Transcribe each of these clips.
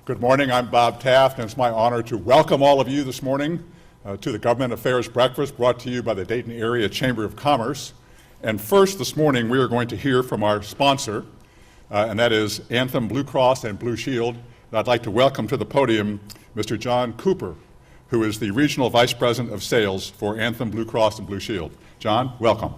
Good morning, I'm Bob Taft, and it's my honor to welcome all of you this morning to the Government Affairs Breakfast brought to you by the Dayton Area Chamber of Commerce. And first this morning we are going to hear from our sponsor, and that is Anthem Blue Cross and Blue Shield. And I'd like to welcome to the podium Mr. John Cooper, who is the Regional Vice President of Sales for Anthem Blue Cross and Blue Shield. John, welcome.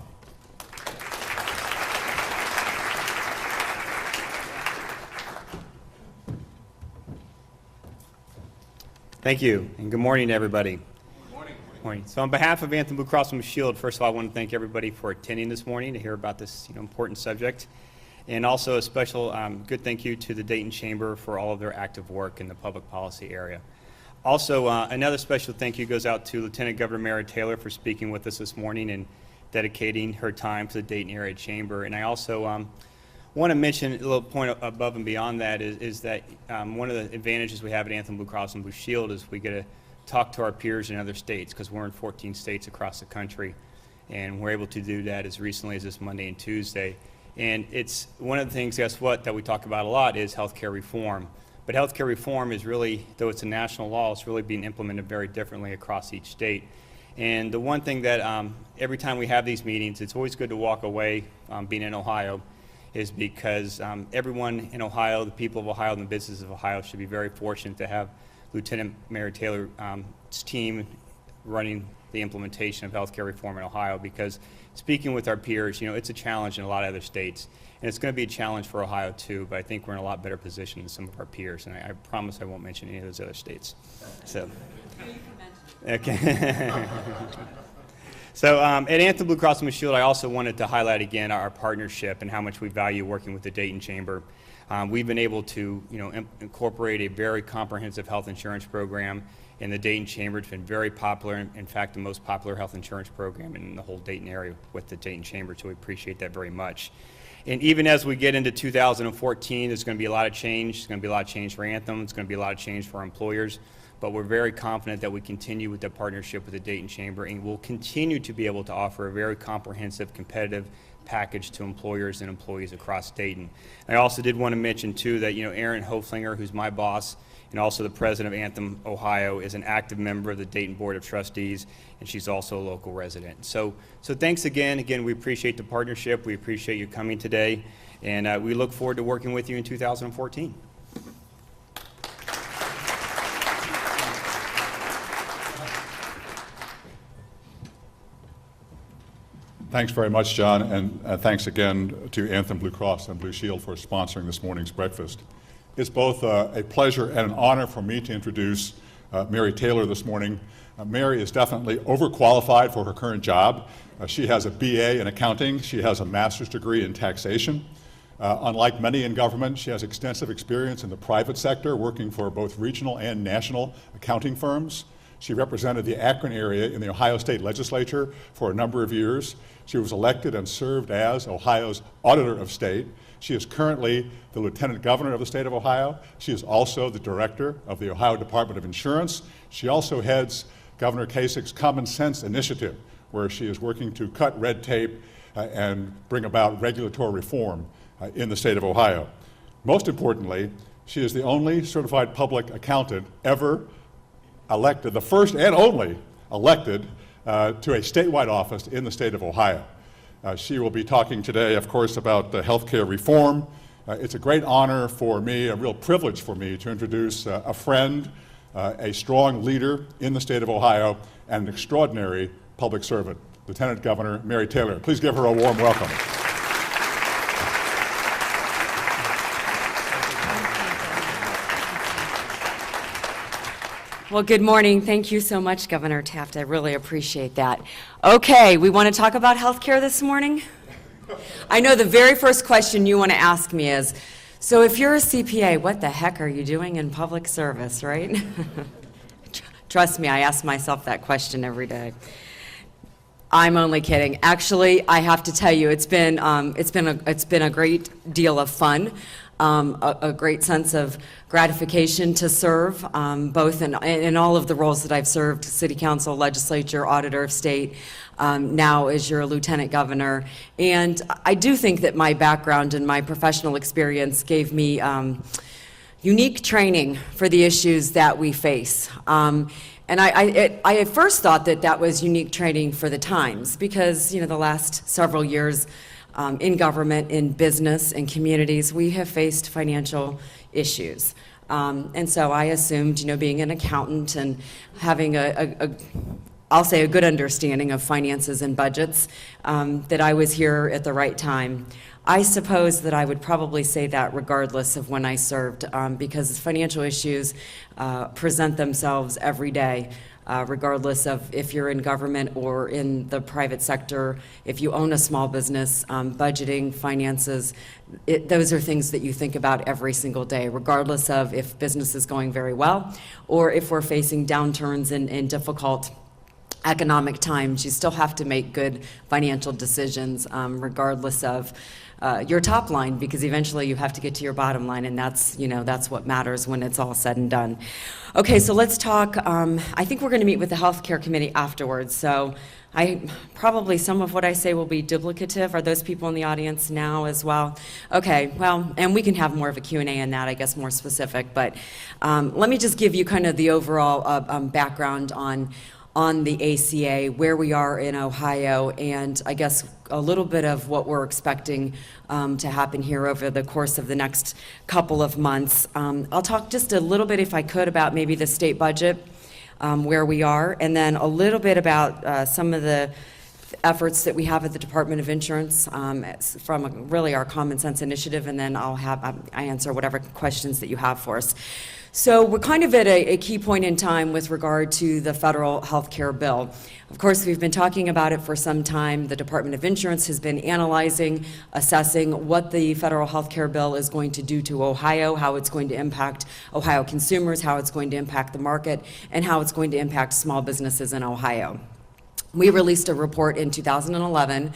Thank you, and good morning to everybody. Good morning. Good morning. So on behalf of Anthem Blue Cross and Blue Shield, first of all, I want to thank everybody for attending this morning to hear about this important subject. And also a special good thank you to the Dayton Chamber for all of their active work in the public policy area. Also, another special thank you goes out to Lieutenant Governor Mary Taylor for speaking with us this morning and dedicating her time to the Dayton Area Chamber. And I also want to mention a little point above and beyond that is that one of the advantages we have at Anthem Blue Cross and Blue Shield is we get to talk to our peers in other states, because we're in 14 states across the country, and we're able to do that as recently as this Monday and Tuesday. And it's one of the things, guess what, that we talk about a lot is healthcare reform. But healthcare reform is really, though it's a national law, it's really being implemented very differently across each state. And the one thing that every time we have these meetings, it's always good to walk away being in Ohio, is because everyone in Ohio, the people of Ohio and the businesses of Ohio should be very fortunate to have Lieutenant Mary Taylor's team running the implementation of healthcare reform in Ohio, because speaking with our peers, it's a challenge in a lot of other states. And it's going to be a challenge for Ohio too, but I think we're in a lot better position than some of our peers. And I promise I won't mention any of those other states. So, okay. So at Anthem Blue Cross and Blue Shield, I also wanted to highlight again our partnership and how much we value working with the Dayton Chamber. We've been able to incorporate a very comprehensive health insurance program in the Dayton Chamber. It's been very popular, in fact the most popular health insurance program in the whole Dayton area with the Dayton Chamber, so we appreciate that very much. And even as we get into 2014, there's going to be a lot of change. There's going to be a lot of change for Anthem. It's going to be a lot of change for our employers. But we're very confident that we continue with the partnership with the Dayton Chamber, and we'll continue to be able to offer a very comprehensive, competitive package to employers and employees across Dayton. I also did want to mention too that Erin Hoflinger, who's my boss and also the president of Anthem Ohio, is an active member of the Dayton Board of Trustees, and she's also a local resident. So thanks again. Again, we appreciate the partnership. We appreciate you coming today, and we look forward to working with you in 2014. Thanks very much, John, and thanks again to Anthem Blue Cross and Blue Shield for sponsoring this morning's breakfast. It's both a pleasure and an honor for me to introduce Mary Taylor this morning. Mary is definitely overqualified for her current job. She has a BA in accounting. She has a master's degree in taxation. Unlike many in government, she has extensive experience in the private sector, working for both regional and national accounting firms. She represented the Akron area in the Ohio State Legislature for a number of years. She was elected and served as Ohio's Auditor of State. She is currently the Lieutenant Governor of the state of Ohio. She is also the Director of the Ohio Department of Insurance. She also heads Governor Kasich's Common Sense Initiative, where she is working to cut red tape and bring about regulatory reform in the state of Ohio. Most importantly, she is the only certified public accountant ever elected, the first and only elected to a statewide office in the state of Ohio. She will be talking today, of course, about healthcare reform. It's a great honor for me, a real privilege for me to introduce a friend, a strong leader in the state of Ohio, and an extraordinary public servant, Lieutenant Governor Mary Taylor. Please give her a warm welcome. Well, good morning. Thank you so much, Governor Taft. I really appreciate that. Okay, we want to talk about healthcare this morning? I know the very first question you want to ask me is, so if you're a CPA, what the heck are you doing in public service, right? Trust me, I ask myself that question every day. I'm only kidding. Actually, I have to tell you, it's been a great deal of fun. A great sense of gratification to serve, both in all of the roles that I've served, city council, legislature, auditor of state, now as your lieutenant governor. And I do think that my background and my professional experience gave me unique training for the issues that we face. And I at first thought that was unique training for the times, because, the last several years, in government, in business, in communities, we have faced financial issues. And so I assumed, being an accountant and having I'll say a good understanding of finances and budgets, that I was here at the right time. I suppose that I would probably say that regardless of when I served, because financial issues present themselves every day. Regardless of if you're in government or in the private sector, if you own a small business, budgeting, finances, those are things that you think about every single day, regardless of if business is going very well or if we're facing downturns in difficult economic times. You still have to make good financial decisions, regardless of your top line, because eventually you have to get to your bottom line, and that's what matters when it's all said and done. Okay, so let's talk. I think we're going to meet with the Healthcare Committee afterwards, so probably some of what I say will be duplicative. Are those people in the audience now as well? Okay, well, and we can have more of a Q&A in that, I guess, more specific, but let me just give you kind of the overall background on the ACA, where we are in Ohio, and I guess a little bit of what we're expecting to happen here over the course of the next couple of months. I'll talk just a little bit, if I could, about maybe the state budget, where we are, and then a little bit about some of the efforts that we have at the Department of Insurance from really our Common Sense initiative, and then I answer whatever questions that you have for us. So we're kind of at a key point in time with regard to the federal health care bill. Of course, we've been talking about it for some time. The Department of Insurance has been analyzing, assessing what the federal health care bill is going to do to Ohio, how it's going to impact Ohio consumers, how it's going to impact the market, and how it's going to impact small businesses in Ohio. We released a report in 2011.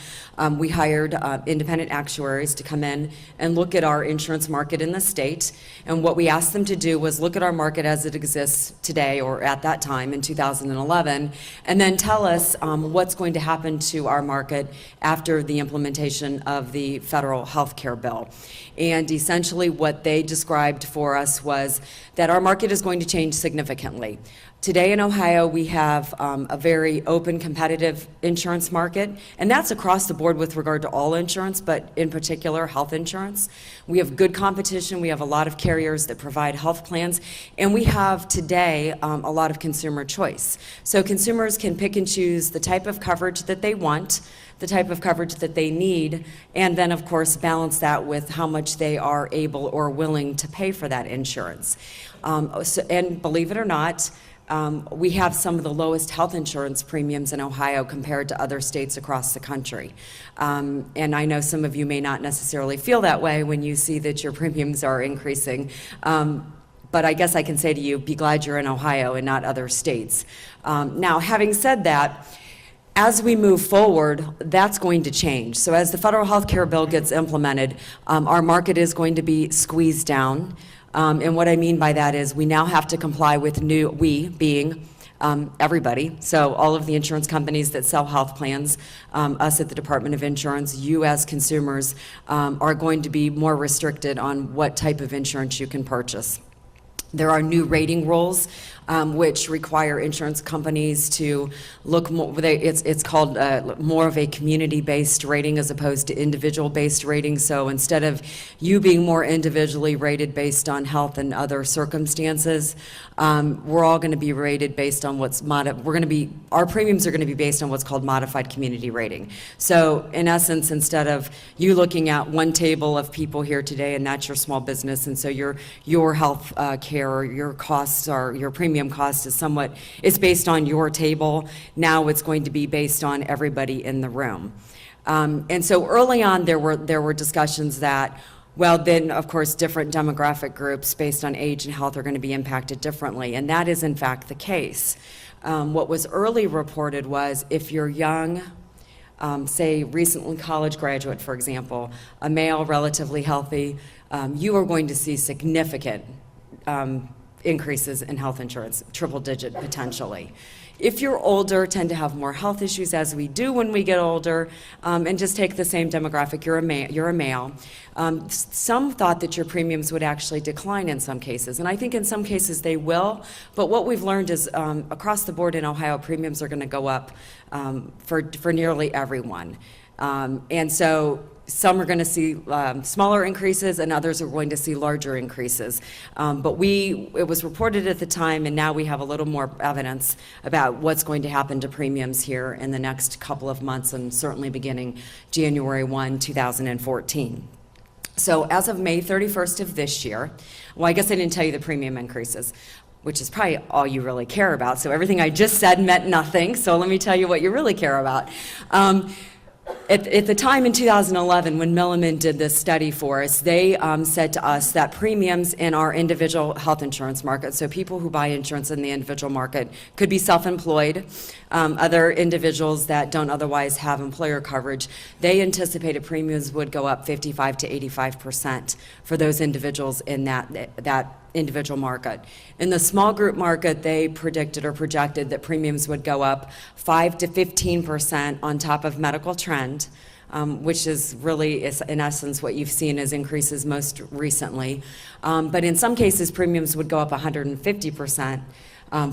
We hired independent actuaries to come in and look at our insurance market in the state. And what we asked them to do was look at our market as it exists today, or at that time in 2011, and then tell us what's going to happen to our market after the implementation of the federal health care bill. And essentially what they described for us was that our market is going to change significantly. Today in Ohio, we have a very open, competitive insurance market, and that's across the board with regard to all insurance, but in particular, health insurance. We have good competition. We have a lot of carriers that provide health plans, and we have today a lot of consumer choice. So consumers can pick and choose the type of coverage that they want, the type of coverage that they need, and then, of course, balance that with how much they are able or willing to pay for that insurance. And believe it or not, we have some of the lowest health insurance premiums in Ohio compared to other states across the country. And I know some of you may not necessarily feel that way when you see that your premiums are increasing. But I guess I can say to you, be glad you're in Ohio and not other states. Now, having said that, as we move forward, that's going to change. So as the federal health care bill gets implemented, our market is going to be squeezed down. And what I mean by that is we now have to comply with we being everybody, so all of the insurance companies that sell health plans, us at the Department of Insurance, you as consumers, are going to be more restricted on what type of insurance you can purchase. There are new rating rules which require insurance companies to look more, it's called more of a community-based rating as opposed to individual-based rating. So instead of you being more individually rated based on health and other circumstances, we're all going to be rated based on our premiums are going to be based on what's called modified community rating. So in essence, instead of you looking at one table of people here today and that's your small business, and so your health care or your costs are, your premiums premium cost is based on your table. Now it's going to be based on everybody in the room. And so early on, there were discussions that, well, then, of course, different demographic groups based on age and health are going to be impacted differently, and that is, in fact, the case. What was early reported was if you're young, say, recently college graduate, for example, a male, relatively healthy, you are going to see significant increases in health insurance, triple-digit potentially. If you're older, tend to have more health issues, as we do when we get older, and just take the same demographic, you're a male. Some thought that your premiums would actually decline in some cases, and I think in some cases they will, but what we've learned is across the board in Ohio, premiums are going to go up for nearly everyone. And so some are going to see smaller increases and others are going to see larger increases. But it was reported at the time, and now we have a little more evidence about what's going to happen to premiums here in the next couple of months, and certainly beginning January 1, 2014. So as of May 31st of this year, well, I guess I didn't tell you the premium increases, which is probably all you really care about. So everything I just said meant nothing, so let me tell you what you really care about. At the time in 2011, when Milliman did this study for us, they said to us that premiums in our individual health insurance market, so people who buy insurance in the individual market, could be self-employed, other individuals that don't otherwise have employer coverage, they anticipated premiums would go up 55 to 85% for those individuals in that individual market. In the small group market, they predicted or projected that premiums would go up 5 to 15% on top of medical trend, which is really, in essence, what you've seen as increases most recently. But in some cases, premiums would go up 150%.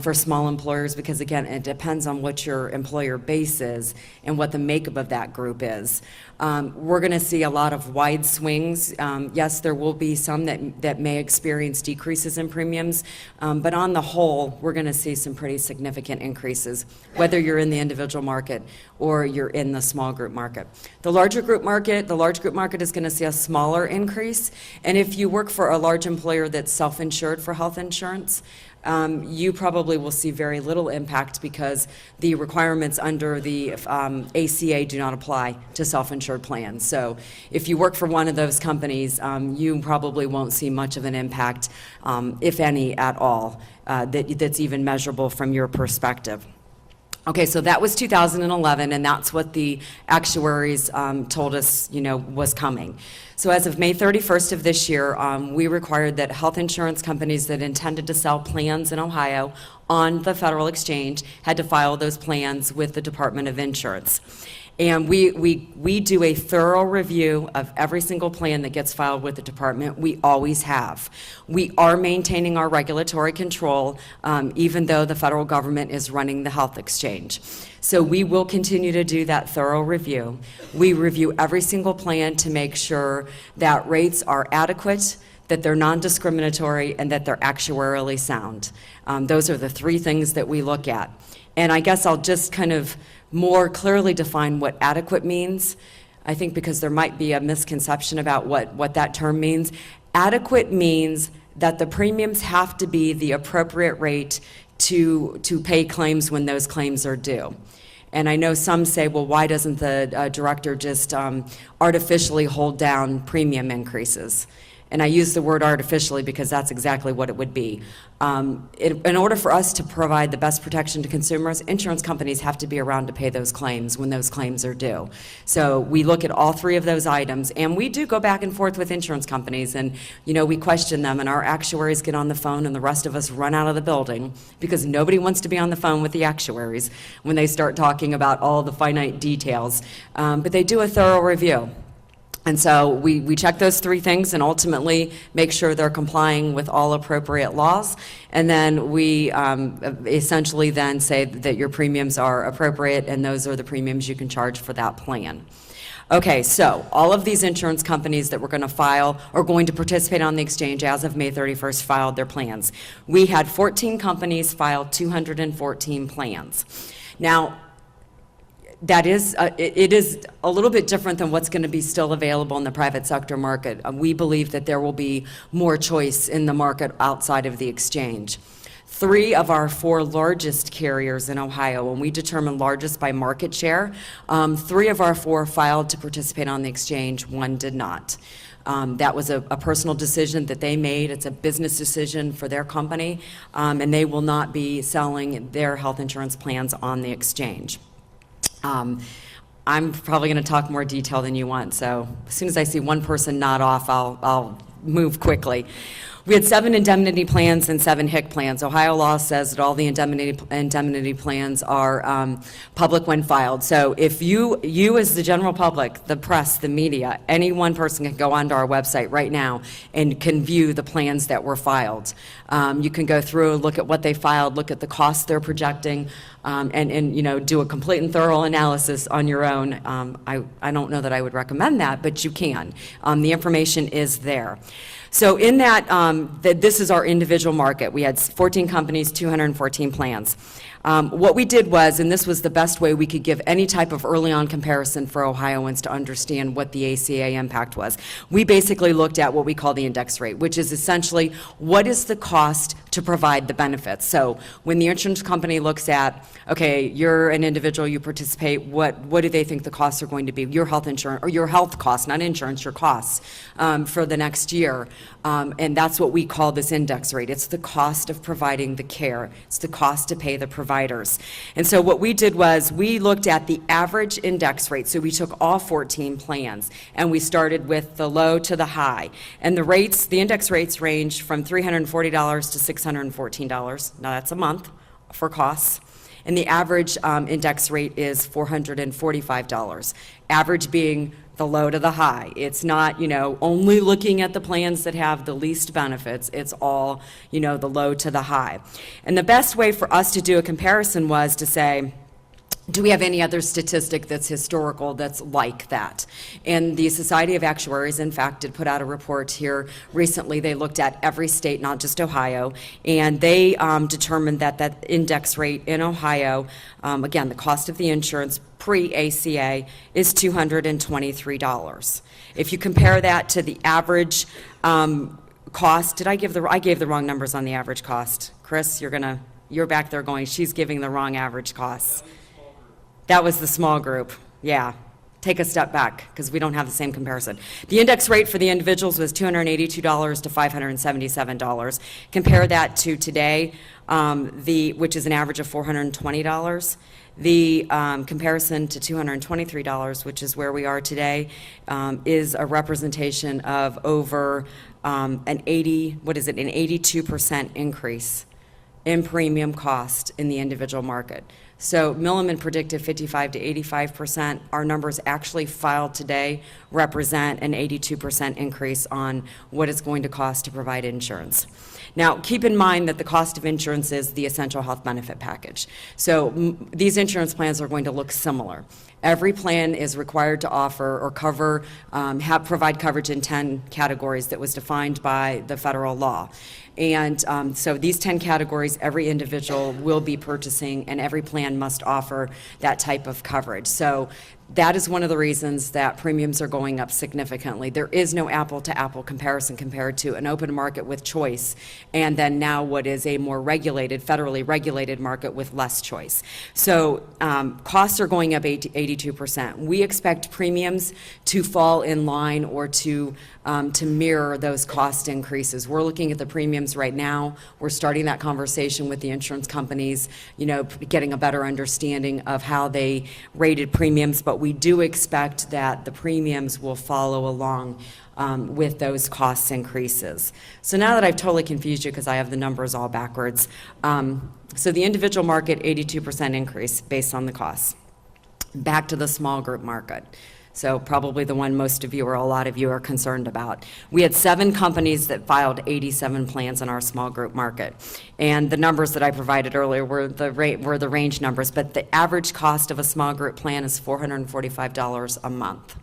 For small employers, because again, it depends on what your employer base is and what the makeup of that group is. We're going to see a lot of wide swings. Yes, there will be some that may experience decreases in premiums, but on the whole, we're going to see some pretty significant increases, whether you're in the individual market or you're in the small group market. The large group market is going to see a smaller increase, and if you work for a large employer that's self-insured for health insurance, you probably will see very little impact because the requirements under the ACA do not apply to self-insured plans. So if you work for one of those companies, you probably won't see much of an impact, if any at all, that's even measurable from your perspective. Okay, so that was 2011, and that's what the actuaries told us, was coming. So as of May 31st of this year, we required that health insurance companies that intended to sell plans in Ohio on the federal exchange had to file those plans with the Department of Insurance. And we do a thorough review of every single plan that gets filed with the department. We always have. We are maintaining our regulatory control, even though the federal government is running the health exchange. So we will continue to do that thorough review. We review every single plan to make sure that rates are adequate, that they're non-discriminatory, and that they're actuarially sound. Those are the three things that we look at. And I guess I'll just kind of more clearly define what adequate means, I think, because there might be a misconception about what that term means. Adequate means that the premiums have to be the appropriate rate to pay claims when those claims are due. And I know some say, well, why doesn't the director just artificially hold down premium increases? And I use the word artificially because that's exactly what it would be. In order for us to provide the best protection to consumers, insurance companies have to be around to pay those claims when those claims are due. So we look at all three of those items, and we do go back and forth with insurance companies, and we question them, and our actuaries get on the phone, and the rest of us run out of the building because nobody wants to be on the phone with the actuaries when they start talking about all the finite details. But they do a thorough review. And so we check those three things and ultimately make sure they're complying with all appropriate laws. And then we essentially then say that your premiums are appropriate and those are the premiums you can charge for that plan. Okay, so all of these insurance companies that were going to file or going to participate on the exchange as of May 31st filed their plans. We had 14 companies file 214 plans. Now, that is, it is a little bit different than what's going to be still available in the private sector market. We believe that there will be more choice in the market outside of the exchange. 3 of our 4 largest carriers in Ohio, and we determine largest by market share. 3 of our 4 filed to participate on the exchange, 1 did not. That was a personal decision that they made. It's a business decision for their company, and they will not be selling their health insurance plans on the exchange. I'm probably going to talk more detail than you want, so as soon as I see one person nod off, I'll move quickly. We had 7 indemnity plans and 7 HIC plans. Ohio law says that all the indemnity plans are public when filed. So if you as the general public, the press, the media, any one person can go onto our website right now and can view the plans that were filed. You can go through, look at what they filed, look at the costs they're projecting, and you know, do a complete and thorough analysis on your own. I don't know that I would recommend that, but you can. The information is there. So in that, this is our individual market. We had 14 companies, 214 plans. What we did was, and this was the best way we could give any type of early on comparison for Ohioans to understand what the ACA impact was. We basically looked at what we call the index rate, which is essentially what is the cost to provide the benefits. So when the insurance company looks at, okay, you're an individual, you participate, what do they think the costs are going to be? Your health insurance, or your health costs, not insurance, your costs for the next year. And that's what we call this index rate. It's the cost of providing the care. It's the cost to pay the providers. And so what we did was we looked at the average index rate. So we took all 14 plans and we started with the low to the high. And the rates, the index rates range from $340 to $614. Now that's a month for costs. And the average index rate is $445. Average being the low to the high. It's not, you know, only looking at the plans that have the least benefits. It's all, you know, the low to the high. And the best way for us to do a comparison was to say, do we have any other statistic that's historical that's like that? And the Society of Actuaries, in fact, did put out a report here recently. They looked at every state, not just Ohio, and they determined that that index rate in Ohio, again, the cost of the insurance pre-ACA is $223. If you compare that to the average cost, I gave the wrong numbers on the average cost. Chris, you're back there going, she's giving the wrong average costs. That was the small group, yeah. Take a step back, because we don't have the same comparison. The index rate for the individuals was $282 to $577. Compare that to today, which is an average of $420. The comparison to $223, which is where we are today, is a representation of over an 82% increase in premium cost in the individual market. So Milliman predicted 55 to 85%. Our numbers actually filed today represent an 82% increase on what it's going to cost to provide insurance. Now, keep in mind that the cost of insurance is the essential health benefit package. So these insurance plans are going to look similar. Every plan is required to offer or cover, provide coverage in 10 categories that was defined by the federal law. And so these 10 categories, every individual will be purchasing, and every plan must offer that type of coverage. So that is one of the reasons that premiums are going up significantly. There is no apple-to-apple comparison compared to an open market with choice, and then now what is a more regulated, federally regulated market with less choice. So costs are going up 82%. We expect premiums to fall in line or to mirror those cost increases. We're looking at the premiums right now. We're starting that conversation with the insurance companies, you know, getting a better understanding of how they rated premiums, but we do expect that the premiums will follow along with those cost increases. So now that I've totally confused you because I have the numbers all backwards, so the individual market, 82% increase based on the costs. Back to the small group market. So probably the one most of you or a lot of you are concerned about. We had 7 companies that filed 87 plans in our small group market. And the numbers that I provided earlier were the range numbers, but the average cost of a small group plan is $445 a month.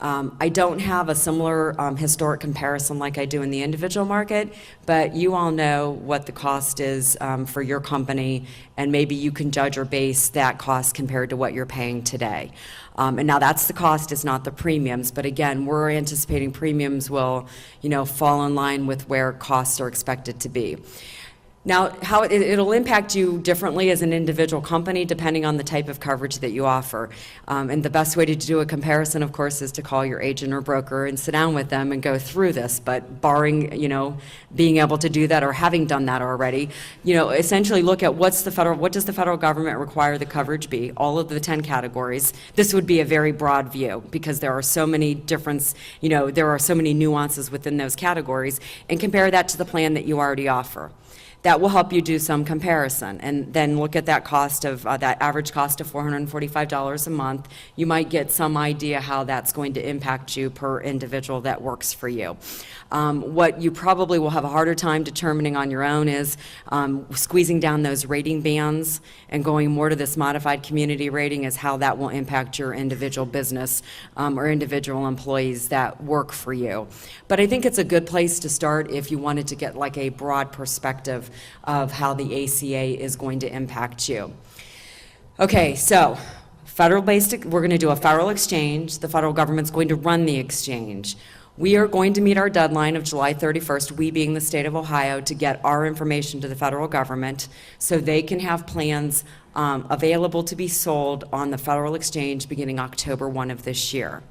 I don't have a similar historic comparison like I do in the individual market, but you all know what the cost is for your company, and maybe you can judge or base that cost compared to what you're paying today. And now that's the cost, it's not the premiums, but again, we're anticipating premiums will, you know, fall in line with where costs are expected to be. Now, how it'll impact you differently as an individual company depending on the type of coverage that you offer. And the best way to do a comparison, of course, is to call your agent or broker and sit down with them and go through this. But barring, being able to do that or having done that already, essentially look at what does the federal government require the coverage be, all of the 10 categories. This would be a very broad view because there are so many there are so many nuances within those categories, and compare that to the plan that you already offer. That will help you do some comparison, and then look at that cost of that average cost of $445 a month. You might get some idea how that's going to impact you per individual that works for you. What you probably will have a harder time determining on your own is squeezing down those rating bands and going more to this modified community rating, is how that will impact your individual business or individual employees that work for you. But I think it's a good place to start if you wanted to get like a broad perspective of how the ACA is going to impact you. Okay, so we're going to do a federal exchange. The federal government's going to run the exchange. We are going to meet our deadline of July 31st, we being the state of Ohio, to get our information to the federal government so they can have plans available to be sold on the federal exchange beginning October 1 of this year.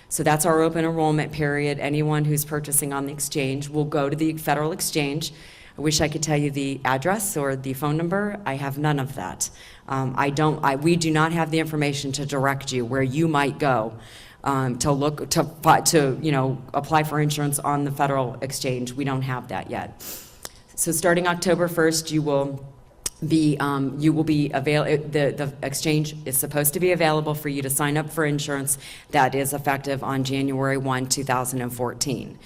So that's our open enrollment period. Anyone who's purchasing on the exchange will go to the federal exchange. I wish I could tell you the address or the phone number. I have none of that. We do not have the information to direct you where you might go to apply for insurance on the federal exchange. We don't have that yet. So starting October 1st, the exchange is supposed to be available for you to sign up for insurance that is effective on January 1, 2014.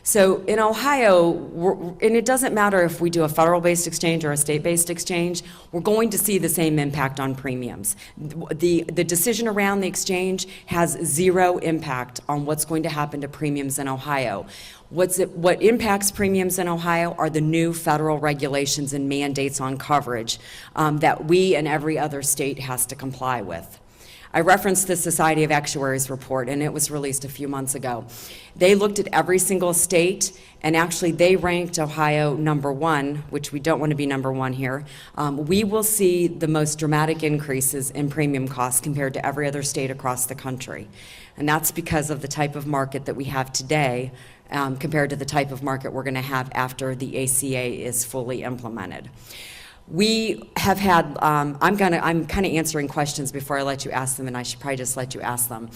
So in Ohio, and it doesn't matter if we do a federal-based exchange or a state-based exchange, we're going to see the same impact on premiums. The decision around the exchange has zero impact on what's going to happen to premiums in Ohio. What impacts premiums in Ohio are the new federal regulations and mandates on coverage that we and every other state has to comply with. I referenced the Society of Actuaries report, and it was released a few months ago. They looked at every single state, and actually they ranked Ohio number 1, which we don't want to be number 1 here. We will see the most dramatic increases in premium costs compared to every other state across the country. And that's because of the type of market that we have today compared to the type of market we're going to have after the ACA is fully implemented. We have had, I'm kind of answering questions before I let you ask them, and I should probably just let you ask them.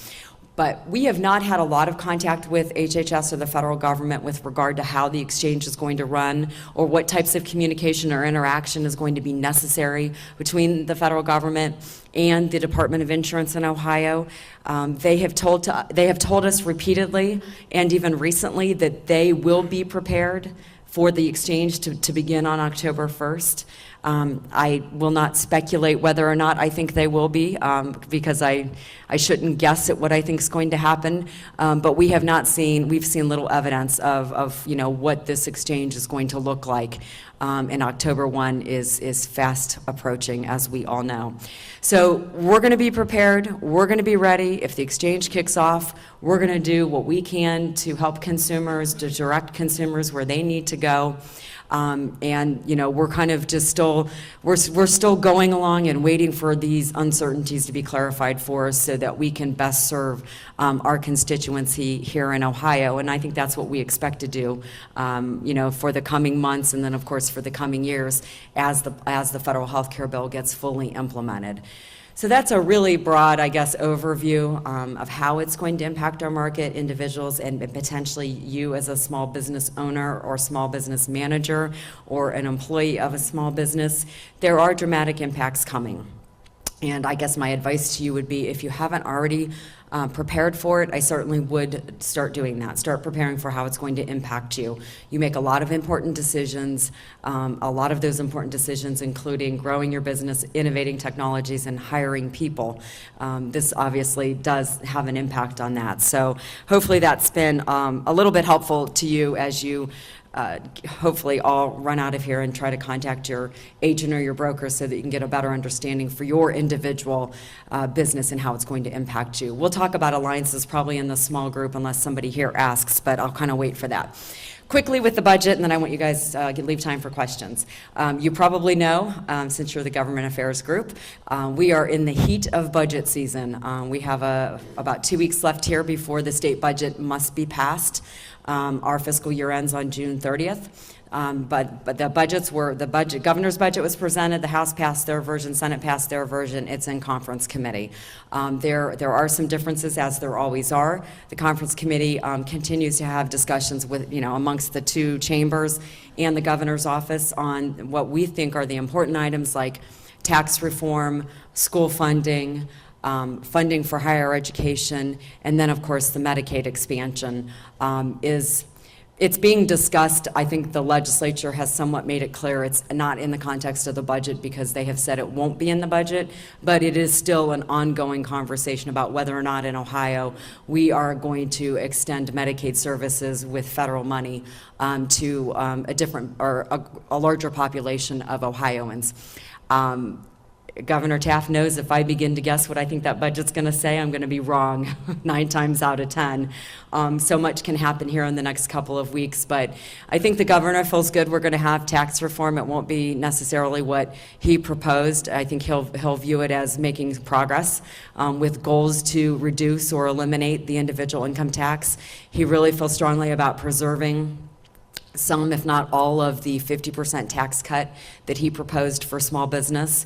But we have not had a lot of contact with HHS or the federal government with regard to how the exchange is going to run or what types of communication or interaction is going to be necessary between the federal government and the Department of Insurance in Ohio. They have told us repeatedly and even recently that they will be prepared for the exchange to begin on October 1st. I will not speculate whether or not I think they will be, because I shouldn't guess at what I think is going to happen. But we've seen little evidence of what this exchange is going to look like. And October 1 is fast approaching, as we all know. So we're going to be prepared. We're going to be ready. If the exchange kicks off, we're going to do what we can to help consumers, to direct consumers where they need to go. And we're kind of just we're still going along and waiting for these uncertainties to be clarified for us so that we can best serve our constituency here in Ohio. And I think that's what we expect to do, for the coming months, and then of course for the coming years as the federal health care bill gets fully implemented. So that's a really broad, overview of how it's going to impact our market, individuals, and potentially you as a small business owner or small business manager or an employee of a small business. There are dramatic impacts coming. And I guess my advice to you would be, if you haven't already prepared for it, I certainly would start doing that. Start preparing for how it's going to impact you. You make a lot of important decisions, a lot of those important decisions including growing your business, innovating technologies, and hiring people. This obviously does have an impact on that. So hopefully that's been a little bit helpful to you as you hopefully all run out of here and try to contact your agent or your broker so that you can get a better understanding for your individual business and how it's going to impact you. We'll talk about alliances probably in the small group unless somebody here asks, but I'll kind of wait for that. quickly with the budget, and then I want you guys to leave time for questions. You probably know, since you're the Government Affairs group, we are in the heat of budget season. We have about 2 weeks left here before the state budget must be passed. Our fiscal year ends on June 30th. But the governor's budget was presented, the House passed their version, Senate passed their version, it's in conference committee. There are some differences, as there always are. The conference committee continues to have discussions with, amongst the two chambers and the governor's office on what we think are the important items like tax reform, school funding, funding for higher education, and then, of course, the Medicaid expansion it's being discussed. I think the legislature has somewhat made it clear it's not in the context of the budget because they have said it won't be in the budget, but it is still an ongoing conversation about whether or not in Ohio we are going to extend Medicaid services with federal money to a larger population of Ohioans. Governor Taft knows if I begin to guess what I think that budget's going to say, I'm going to be wrong 9 times out of 10. So much can happen here in the next couple of weeks, but I think the governor feels good. We're going to have tax reform. It won't be necessarily what he proposed. I think he'll view it as making progress with goals to reduce or eliminate the individual income tax. He really feels strongly about preserving some, if not all, of the 50% tax cut that he proposed for small business.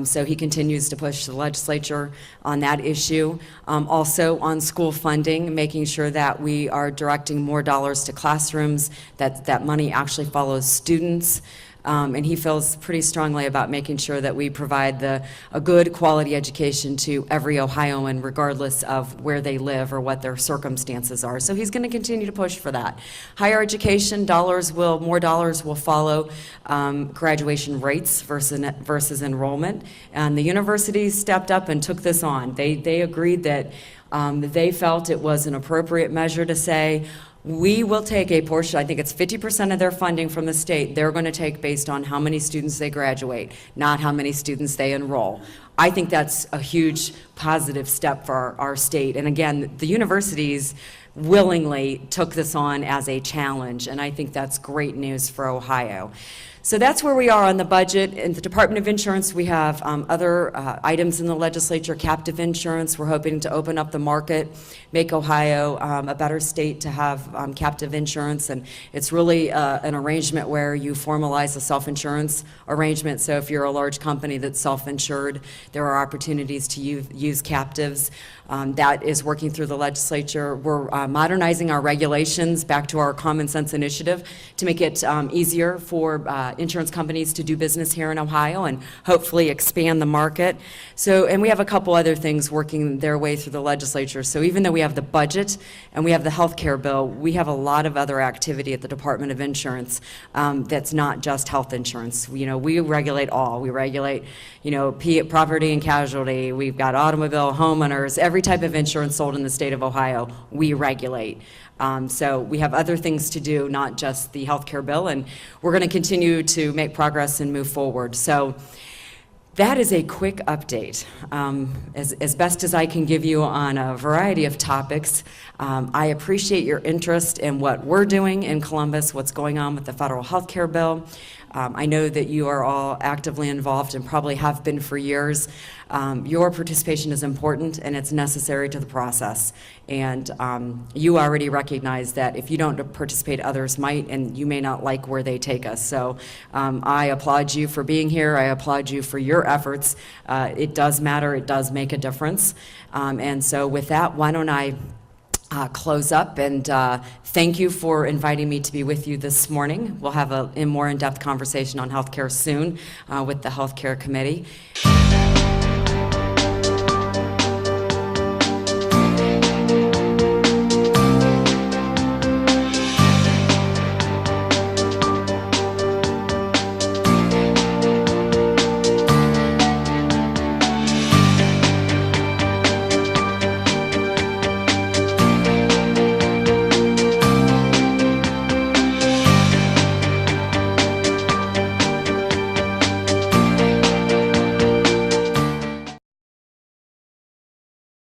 So he continues to push the legislature on that issue. Also on school funding, making sure that we are directing more dollars to classrooms, that money actually follows students. And he feels pretty strongly about making sure that we provide a good quality education to every Ohioan, regardless of where they live or what their circumstances are. So he's going to continue to push for that. Higher education, more dollars will follow graduation rates versus enrollment. And the universities stepped up and took this on. They agreed that they felt it was an appropriate measure to say, we will take a portion, I think it's 50% of their funding from the state, they're going to take based on how many students they graduate, not how many students they enroll. I think that's a huge positive step for our state. And again, the universities willingly took this on as a challenge, and I think that's great news for Ohio. So that's where we are on the budget. In the Department of Insurance, we have other items in the legislature, captive insurance. We're hoping to open up the market, make Ohio a better state to have captive insurance. And it's really an arrangement where you formalize a self-insurance arrangement. So if you're a large company that's self-insured, there are opportunities to use captives. That is working through the legislature. We're modernizing our regulations back to our common sense initiative to make it easier for insurance companies to do business here in Ohio and hopefully expand the market. And we have a couple other things working their way through the legislature. So even though we have the budget and we have the health care bill, we have a lot of other activity at the Department of Insurance that's not just health insurance. We regulate all. We regulate, property and casualty. We've got automobile, homeowners, every type of insurance sold in the state of Ohio, we regulate. So we have other things to do, not just the health care bill, and we're going to continue to make progress and move forward. So that is a quick update, as best as I can give you on a variety of topics. I appreciate your interest in what we're doing in Columbus, what's going on with the federal health care bill. I know that you are all actively involved and probably have been for years. Your participation is important and it's necessary to the process. And you already recognize that if you don't participate, others might, and you may not like where they take us. So I applaud you for being here. I applaud you for your efforts. It does matter. It does make a difference. And so with that, why don't I close up, and thank you for inviting me to be with you this morning. We'll have a more in-depth conversation on healthcare soon with the Healthcare Committee.